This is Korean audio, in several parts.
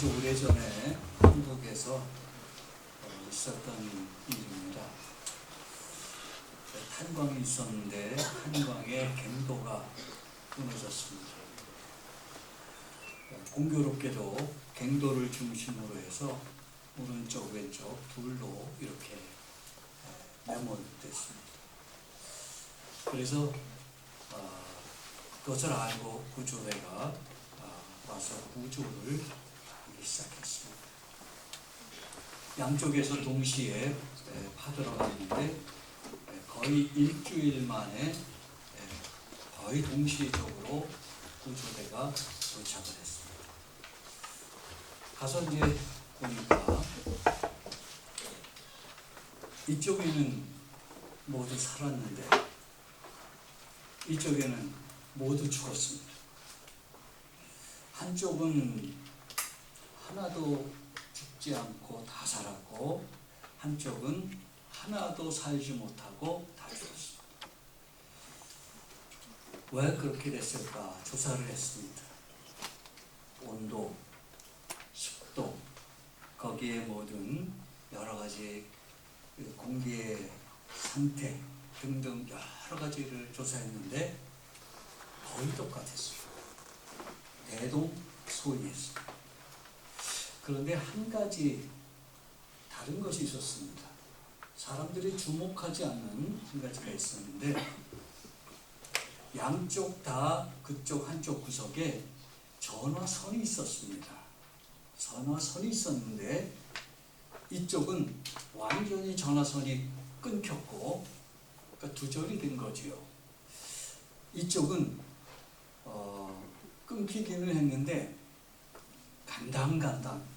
아주 오래전에 한국에서 있었던 일입니다. 탄광이 있었는데 탄광의 갱도가 끊어졌습니다. 공교롭게도 갱도를 중심으로 해서 오른쪽 왼쪽 둘로 이렇게 매몰됐습니다. 그래서 그것을 알고 구조대가 와서 구조를 하기 시작했습니다. 양쪽에서 동시에 파들어갔는데 거의 일주일 만에 거의 동시적으로 구조대가 도착을 했습니다. 가서 이제 보니까 이쪽에는 모두 살았는데 이쪽에는 모두 죽었습니다. 한쪽은 하나도 죽지 않고 다 살았고 한쪽은 하나도 살지 못하고 다 죽었습니다. 왜 그렇게 됐을까 조사를 했습니다. 온도, 습도, 거기에 모든 여러 가지 공기의 상태 등등 여러 가지를 조사했는데 거의 똑같았어요. 대동소이했습니다. 그런데 한 가지 다른 것이 있었습니다. 사람들이 주목하지 않는 한 가지가 있었는데 양쪽 다 그쪽 한쪽 구석에 전화선이 있었습니다. 전화선이 있었는데 이쪽은 완전히 전화선이 끊겼고 그러니까 두절이 된 거지요. 이쪽은 끊기기는 했는데 간당간당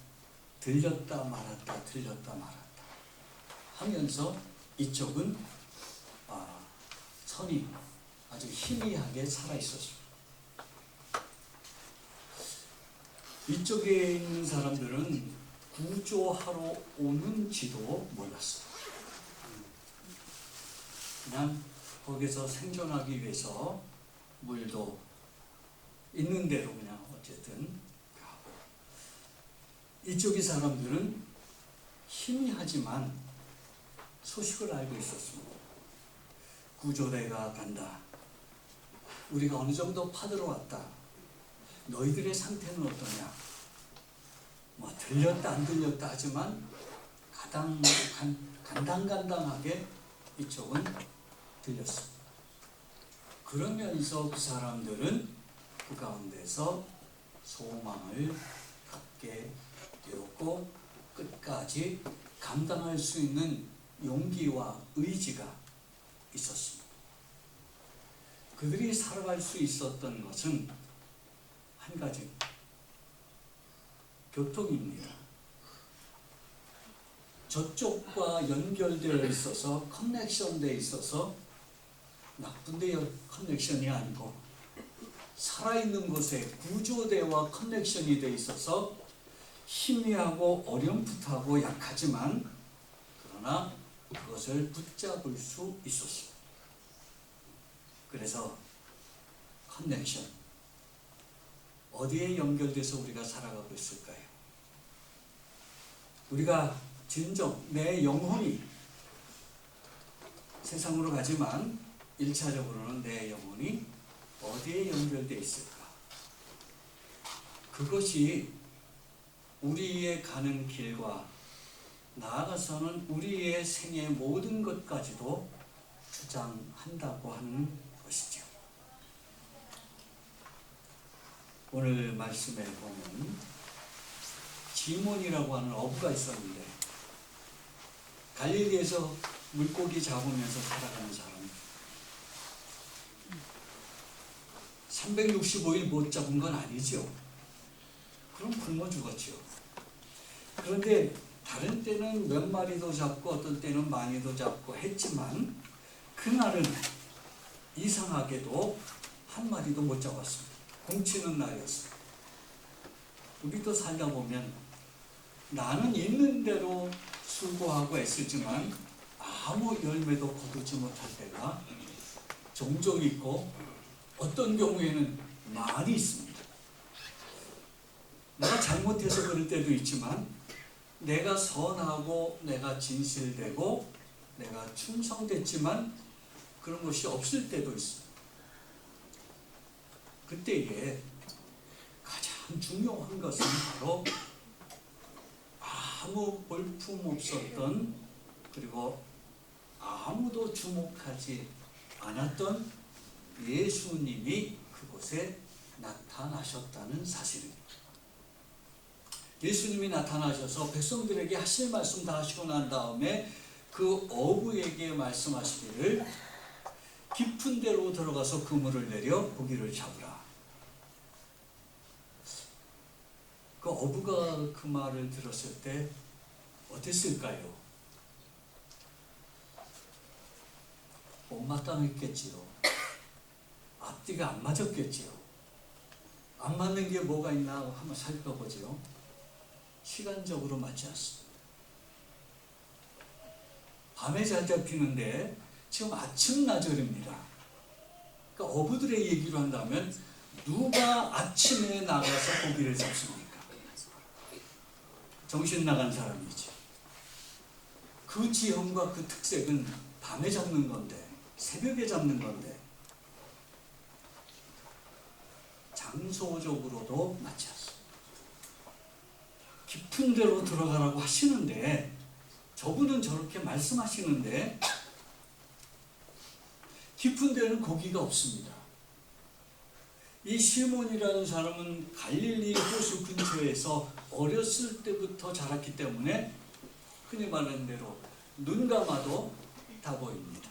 들렸다 말았다 들렸다 말았다 하면서 이쪽은 선이 아주 희미하게 살아있었습니다. 이쪽에 있는 사람들은 구조하러 오는지도 몰랐어요. 그냥 거기서 생존하기 위해서 물도 있는 대로 그냥 어쨌든 가고, 이쪽의 사람들은 희미하지만 소식을 알고 있었습니다. 구조대가 간다. 우리가 어느 정도 파들어 왔다. 너희들의 상태는 어떠냐? 뭐 들렸다 안 들렸다 하지만 간당간당하게 이쪽은 들렸습니다. 그러면서 그 사람들은 그 가운데서 소망을 갖게 되었고 끝까지 감당할 수 있는 용기와 의지가 있었습니다. 그들이 살아갈 수 있었던 것은 한 가지, 교통입니다. 저쪽과 연결되어 있어서 커넥션되어 있어서 나쁜 데 커넥션이 아니고 살아있는 곳에 구조대와 커넥션이 되어 있어서 희미하고 어렴풋하고 약하지만 그러나 그것을 붙잡을 수 있었습니다. 그래서 커넥션, 어디에 연결돼서 우리가 살아가고 있을까요? 우리가 진정 내 영혼이 세상으로 가지만 1차적으로는 내 영혼이 어디에 연결되어 있을까? 그것이 우리의 가는 길과 나아가서는 우리의 생의 모든 것까지도 주장한다고 하는 것이죠. 오늘 말씀에 보면 지몬이라고 하는 어부가 있었는데 갈릴리에서 물고기 잡으면서 살아가는 사람, 365일 못 잡은 건 아니죠. 그럼 굶어 죽었죠. 그런데 다른 때는 몇 마리도 잡고 어떤 때는 많이도 잡고 했지만 그날은 이상하게도 한 마리도 못 잡았습니다. 공치는 날이었습니다. 우리도 살다 보면 나는 있는 대로 수고하고 애쓰지만 아무 열매도 거두지 못할 때가 종종 있고 어떤 경우에는 많이 있습니다. 내가 잘못해서 그럴 때도 있지만 내가 선하고 내가 진실되고 내가 충성됐지만 그런 것이 없을 때도 있습니다. 그때에 가장 중요한 것은 바로 아무 볼품 없었던, 그리고 아무도 주목하지 않았던 예수님이 그곳에 나타나셨다는 사실입니다. 예수님이 나타나셔서 백성들에게 하실 말씀 다 하시고 난 다음에 그 어부에게 말씀하시기를 깊은 데로 들어가서 그물을 내려 고기를 잡으라. 그 어부가 그 말을 들었을 때 어땠을까요? 못마땅했겠지요. 앞뒤가 안 맞았겠지요. 안 맞는 게 뭐가 있나 한번 살펴보지요. 시간적으로 맞지 않습니다. 밤에 잘 잡히는데 지금 아침 나절입니다. 그러니까 어부들의 얘기로 한다면 누가 아침에 나가서 고기를 잡습니까? 정신 나간 사람이지. 그 지형과 그 특색은 밤에 잡는 건데, 새벽에 잡는 건데, 장소적으로도 맞지 않습니다. 깊은 데로 들어가라고 하시는데, 저분은 저렇게 말씀하시는데 깊은 데는 고기가 없습니다. 이 시몬이라는 사람은 갈릴리 호수 근처에서 어렸을 때부터 자랐기 때문에 흔히 말하는 대로 눈 감아도 다 보입니다.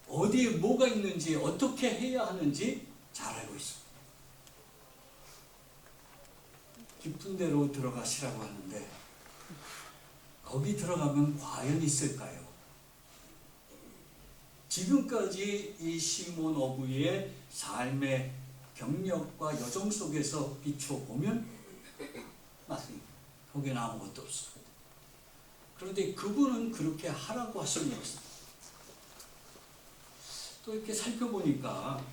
어디에 뭐가 있는지 어떻게 해야 하는지 잘 알고 있습니다. 깊은 데로 들어가시라고 하는데 거기 들어가면 과연 있을까요? 지금까지 이 시몬 어부의 삶의 경력과 여정 속에서 비춰보면 맞습니다. 거기는 아무것도 없습니다. 그런데 그분은 그렇게 하라고 하신 것입니다. 또 이렇게 살펴보니까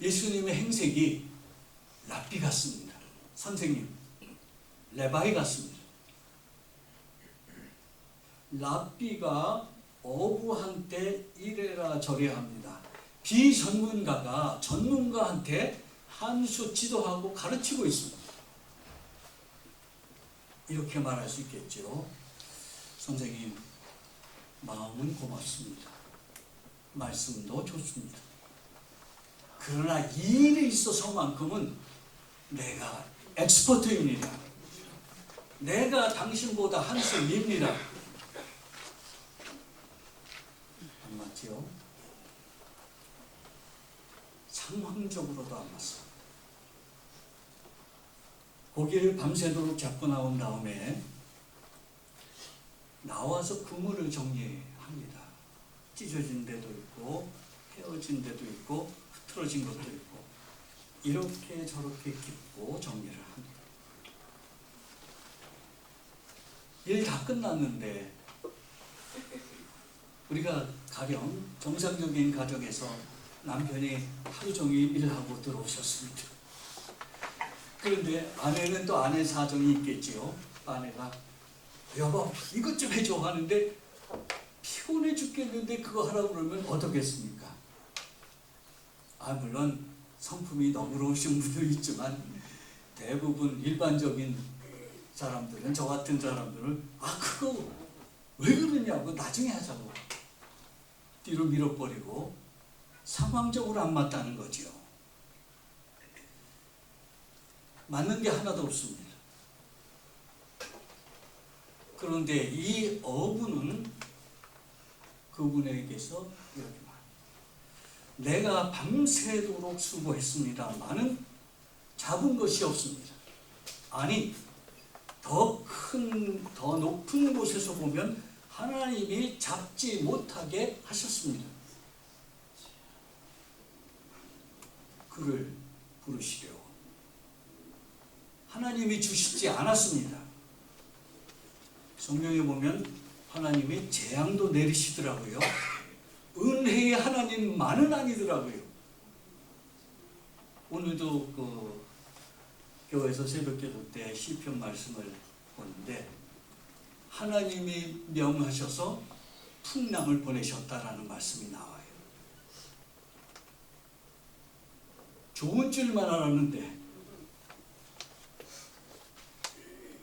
예수님의 행색이 랍비 같습니다. 선생님, 레바이 같습니다. 랍비가 어부한테 이래라 저래라 합니다. 비전문가가 전문가한테 한수 지도하고 가르치고 있습니다. 이렇게 말할 수 있겠죠. 선생님, 마음은 고맙습니다. 말씀도 좋습니다. 그러나 이 일에 있어서만큼은 내가 엑스퍼트입니다. 내가 당신보다 한수 밉니다. 안 맞지요? 상황적으로도 안 맞습니다. 고기를 밤새도록 잡고 나온 다음에 나와서 그물을 정리합니다. 찢어진 데도 있고 헤어진 데도 있고 흐트러진 것도 있고 이렇게 저렇게 깁고 정리를 합니다. 일 다 끝났는데 우리가 가령 정상적인 가정에서 남편이 하루 종일 일하고 들어오셨습니다. 그런데 아내는 또 아내 사정이 있겠지요. 아내가 여보 이것 좀 해줘 하는데 피곤해 죽겠는데 그거 하라고 그러면 어떻겠습니까? 물론 성품이 너그러우신 분도 있지만 대부분 일반적인 사람들은 저 같은 사람들은 그거 왜 그러냐고 나중에 하자고 뒤로 밀어버리고 상황적으로 안 맞다는 거죠. 맞는 게 하나도 없습니다. 그런데 이 어부는 그분에게서 이렇게 말합니다. 내가 밤새도록 수고했습니다마는 잡은 것이 없습니다. 아니, 더 높은 곳에서 보면 하나님이 잡지 못하게 하셨습니다. 그를 부르시려 하나님이 주시지 않았습니다. 성경에 보면 하나님이 재앙도 내리시더라고요. 은혜의 하나님만은 아니더라고요. 오늘도 교회에서 새벽기도 때 시편 말씀을 보는데 하나님이 명하셔서 풍랑을 보내셨다라는 말씀이 나와요. 좋은 줄만 알았는데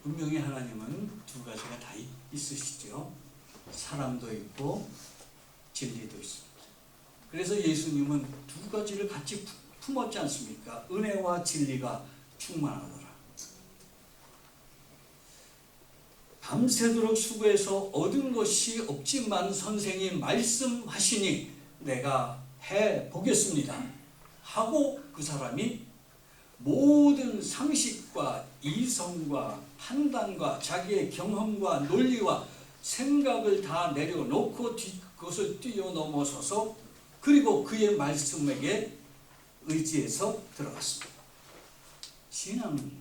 분명히 하나님은 두 가지가 다 있으시죠. 사랑도 있고 진리도 있습니다. 그래서 예수님은 두 가지를 같이 품었지 않습니까? 은혜와 진리가 충만하더라. 밤새도록 수고해서 얻은 것이 없지만 선생이 말씀하시니 내가 해보겠습니다 하고 그 사람이 모든 상식과 이성과 판단과 자기의 경험과 논리와 생각을 다 내려놓고 그것을 뛰어넘어서서 그리고 그의 말씀에게 의지해서 들어갔습니다. 신앙은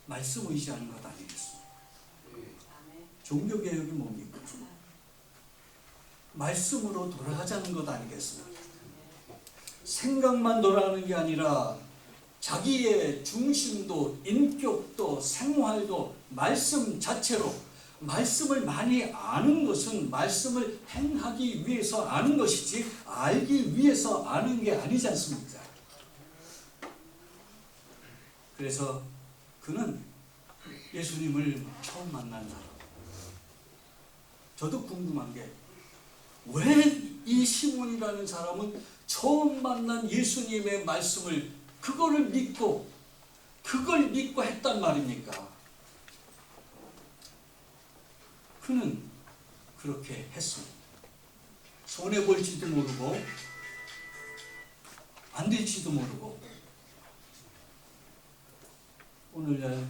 말씀 의지하는 것 아니겠습니까? 종교개혁이 뭡니까? 말씀으로 돌아가자는 것 아니겠습니까? 생각만 돌아가는 게 아니라 자기의 중심도 인격도 생활도 말씀 자체로, 말씀을 많이 아는 것은 말씀을 행하기 위해서 아는 것이지 알기 위해서 아는 게 아니지 않습니까? 그래서 그는 예수님을 처음 만난 사람. 저도 궁금한 게 왜 이 시몬이라는 사람은 처음 만난 예수님의 말씀을 그걸 믿고 했단 말입니까? 그는 그렇게 했습니다. 손해볼지도 모르고 안 될지도 모르고. 오늘날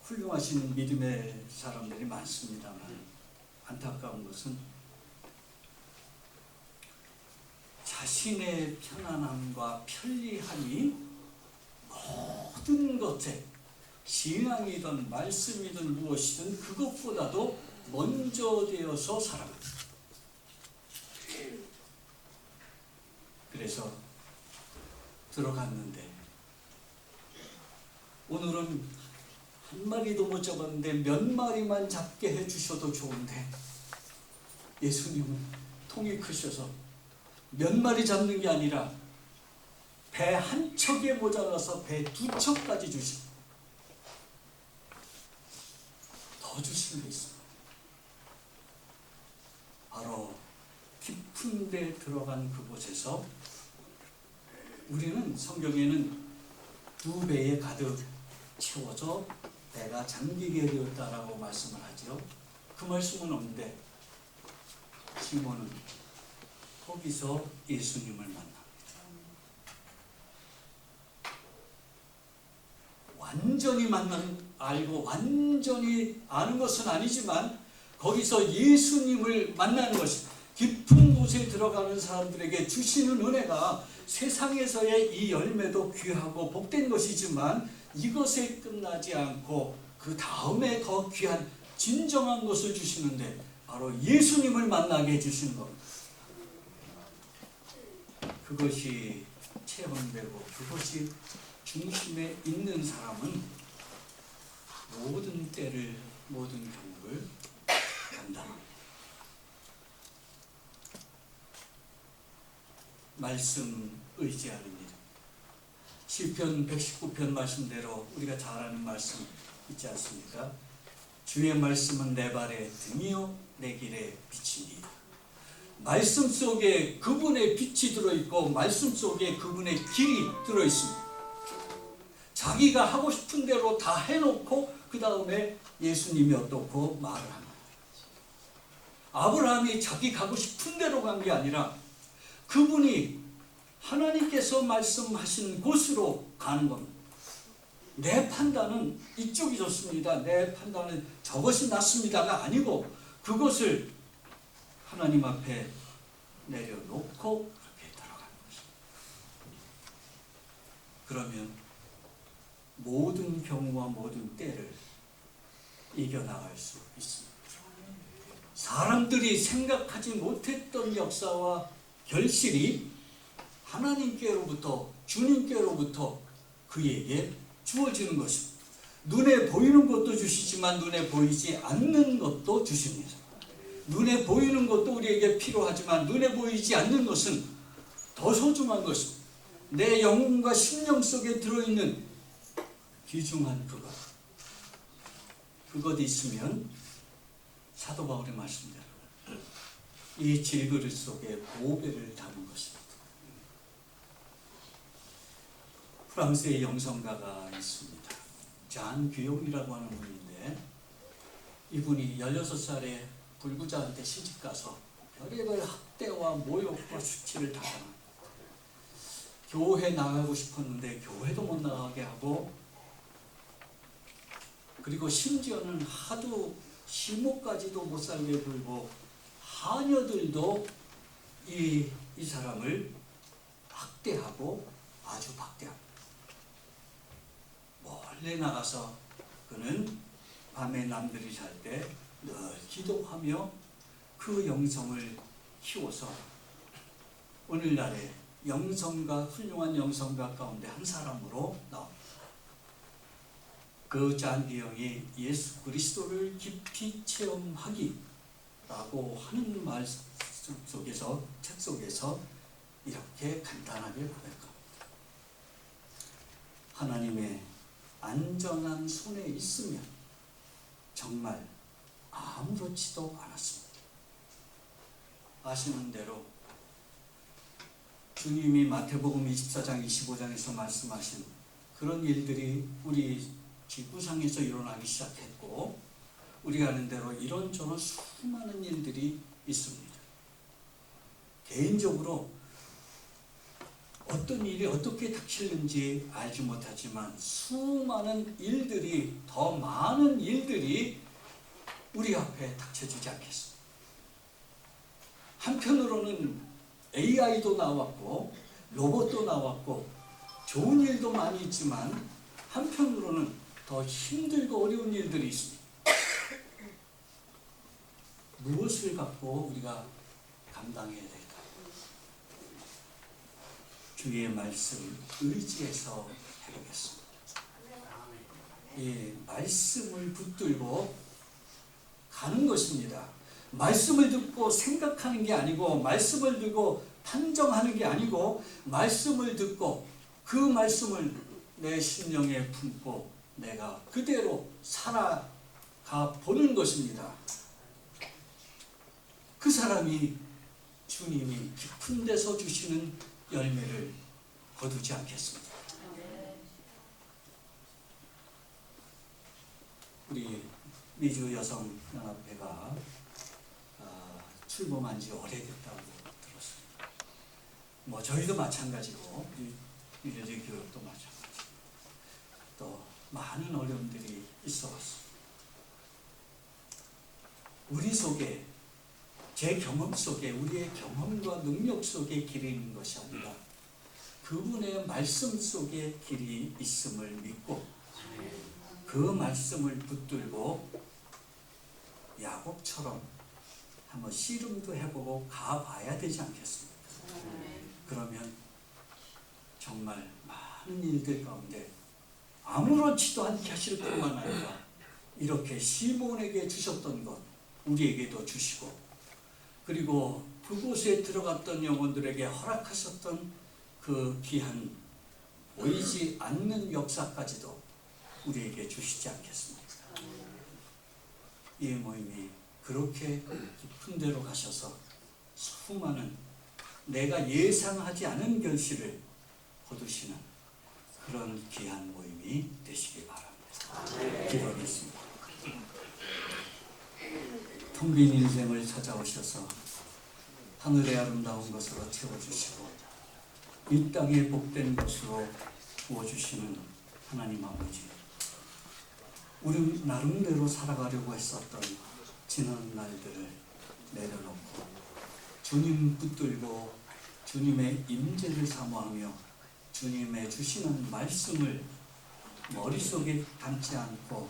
훌륭하신 믿음의 사람들이 많습니다만 안타까운 것은 자신의 편안함과 편리함이 모든 것에 신앙이든 말씀이든 무엇이든 그것보다도 먼저 되어서 살아갑니다. 그래서 들어갔는데 오늘은 한 마리도 못 잡았는데 몇 마리만 잡게 해주셔도 좋은데 예수님은 통이 크셔서 몇 마리 잡는 게 아니라 배 한 척에 모자라서 배 두 척까지 주시고 더 주신 게 있습니다. 바로 깊은 데 들어간 그곳에서 우리는 성경에는 두 배에 가득 채워져 배가 잠기게 되었다라고 말씀을 하죠. 그 말씀은 없는데 시몬은 거기서 예수님을 만납니다. 완전히 알고 완전히 아는 것은 아니지만 거기서 예수님을 만나는 것이 깊은 곳에 들어가는 사람들에게 주시는 은혜가 세상에서의 이 열매도 귀하고 복된 것이지만 이것에 끝나지 않고 그 다음에 더 귀한 진정한 것을 주시는데 바로 예수님을 만나게 해주시는 겁니다. 그것이 체험되고 그것이 중심에 있는 사람은 모든 때를 모든 경우를 감당합니다. 말씀 의지하는 일. 시편 119편 말씀대로 우리가 잘 아는 말씀 있지 않습니까? 주의 말씀은 내 발의 등이요 내 길의 빛이니. 말씀 속에 그분의 빛이 들어있고 말씀 속에 그분의 길이 들어있습니다. 자기가 하고 싶은 대로 다 해놓고 그 다음에 예수님이 어떻고 말을 합니다. 아브라함이 자기 가고 싶은 대로 간 게 아니라 그분이 하나님께서 말씀하신 곳으로 가는 겁니다. 내 판단은 이쪽이 좋습니다. 내 판단은 저것이 낫습니다가 아니고 그것을 하나님 앞에 내려놓고 그렇게 들어가는 것입니다. 그러면 모든 경우와 모든 때를 이겨나갈 수 있습니다. 사람들이 생각하지 못했던 역사와 결실이 하나님께로부터 주님께로부터 그에게 주어지는 것입니다. 눈에 보이는 것도 주시지만 눈에 보이지 않는 것도 주십니다. 눈에 보이는 것도 우리에게 필요하지만 눈에 보이지 않는 것은 더 소중한 것입니다. 내 영혼과 심령 속에 들어있는 귀중한 그것 있으면 사도 바울의 말씀대로 이 질그릇 속에 보배를 담은 것입니다. 프랑스의 영성가가 있습니다. 잔 귀용이라고 하는 분인데 이분이 16살에 불구자한테 시집가서 별의별 학대와 모욕과 수치를 당합니다. 교회 나가고 싶었는데 교회도 못 나가게 하고 그리고 심지어는 하도 시모까지도 못 살게 굴고 하녀들도 이 사람을 학대하고 아주 박대합니다. 몰래 나가서 그는 밤에 남들이 잘 때 늘 기도하며 그 영성을 키워서 오늘날의 영성가, 훌륭한 영성가 가운데 한 사람으로 나옵니다. 그 잔 귀용이 예수 그리스도를 깊이 체험하기라고 하는 말씀 속에서, 책 속에서 이렇게 간단하게 고백합니다. 하나님의 안전한 손에 있으면 정말 아무렇지도 않았습니다. 아시는 대로 주님이 마태복음 24장 25장에서 말씀하신 그런 일들이 우리 지구상에서 일어나기 시작했고 우리가 아는 대로 이런저런 수많은 일들이 있습니다. 개인적으로 어떤 일이 어떻게 닥치는지 알지 못하지만 수많은 일들이, 더 많은 일들이 우리 앞에 닥쳐지지 않겠습니다. 한편으로는 AI도 나왔고 로봇도 나왔고 좋은 일도 많이 있지만 한편으로는 더 힘들고 어려운 일들이 있습니다. 무엇을 갖고 우리가 감당해야 될까요? 주의 말씀 의지해서 해보겠습니다. 이 말씀을 붙들고 가는 것입니다. 말씀을 듣고 생각하는 게 아니고 말씀을 듣고 판정하는 게 아니고 말씀을 듣고 그 말씀을 내 심령에 품고 내가 그대로 살아가 보는 것입니다. 그 사람이 주님이 깊은 데서 주시는 열매를 거두지 않겠습니다. 우리 미주 여성연합회가 출범한 지 오래됐다고 들었습니다. 저희도 마찬가지고 미래의 교육도 마찬가지. 또 많은 어려움들이 있어 왔습니다. 우리 속에, 제 경험 속에, 우리의 경험과 능력 속에 길이 있는 것이 아니라 그분의 말씀 속에 길이 있음을 믿고 그 말씀을 붙들고 야곱처럼 한번 씨름도 해보고 가봐야 되지 않겠습니까? 그러면 정말 많은 일들 가운데 아무렇지도 않게 하실 뿐만 아니라 이렇게 시몬에게 주셨던 것 우리에게도 주시고 그리고 그곳에 들어갔던 영혼들에게 허락하셨던 그 귀한 보이지 않는 역사까지도 우리에게 주시지 않겠습니까? 이 모임이 그렇게 깊은 데로 가셔서 수많은 내가 예상하지 않은 결실을 거두시는 그런 귀한 모임이 되시기 바랍니다. 기도하겠습니다. 텅 빈 인생을 찾아오셔서 하늘의 아름다운 것으로 채워주시고 이 땅의 복된 것으로 부어주시는 하나님 아버지, 우리 나름대로 살아가려고 했었던 지난 날들을 내려놓고 주님 붙들고 주님의 임재를 사모하며 주님의 주시는 말씀을 머릿속에 담지 않고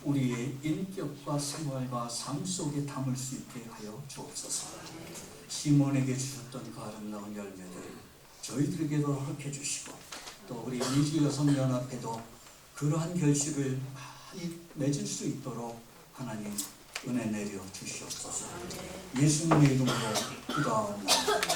우리의 인격과 생활과 삶 속에 담을 수 있게 하여 주옵소서. 시몬에게 주셨던 그 아름다운 열매들 저희들에게도 허락해 주시고 또 우리 미주여성연합회도 그러한 결실을 많이 맺을 수 있도록 하나님 은혜 내려 주시옵소서. 예수님의 이름으로 기도하옵나이다.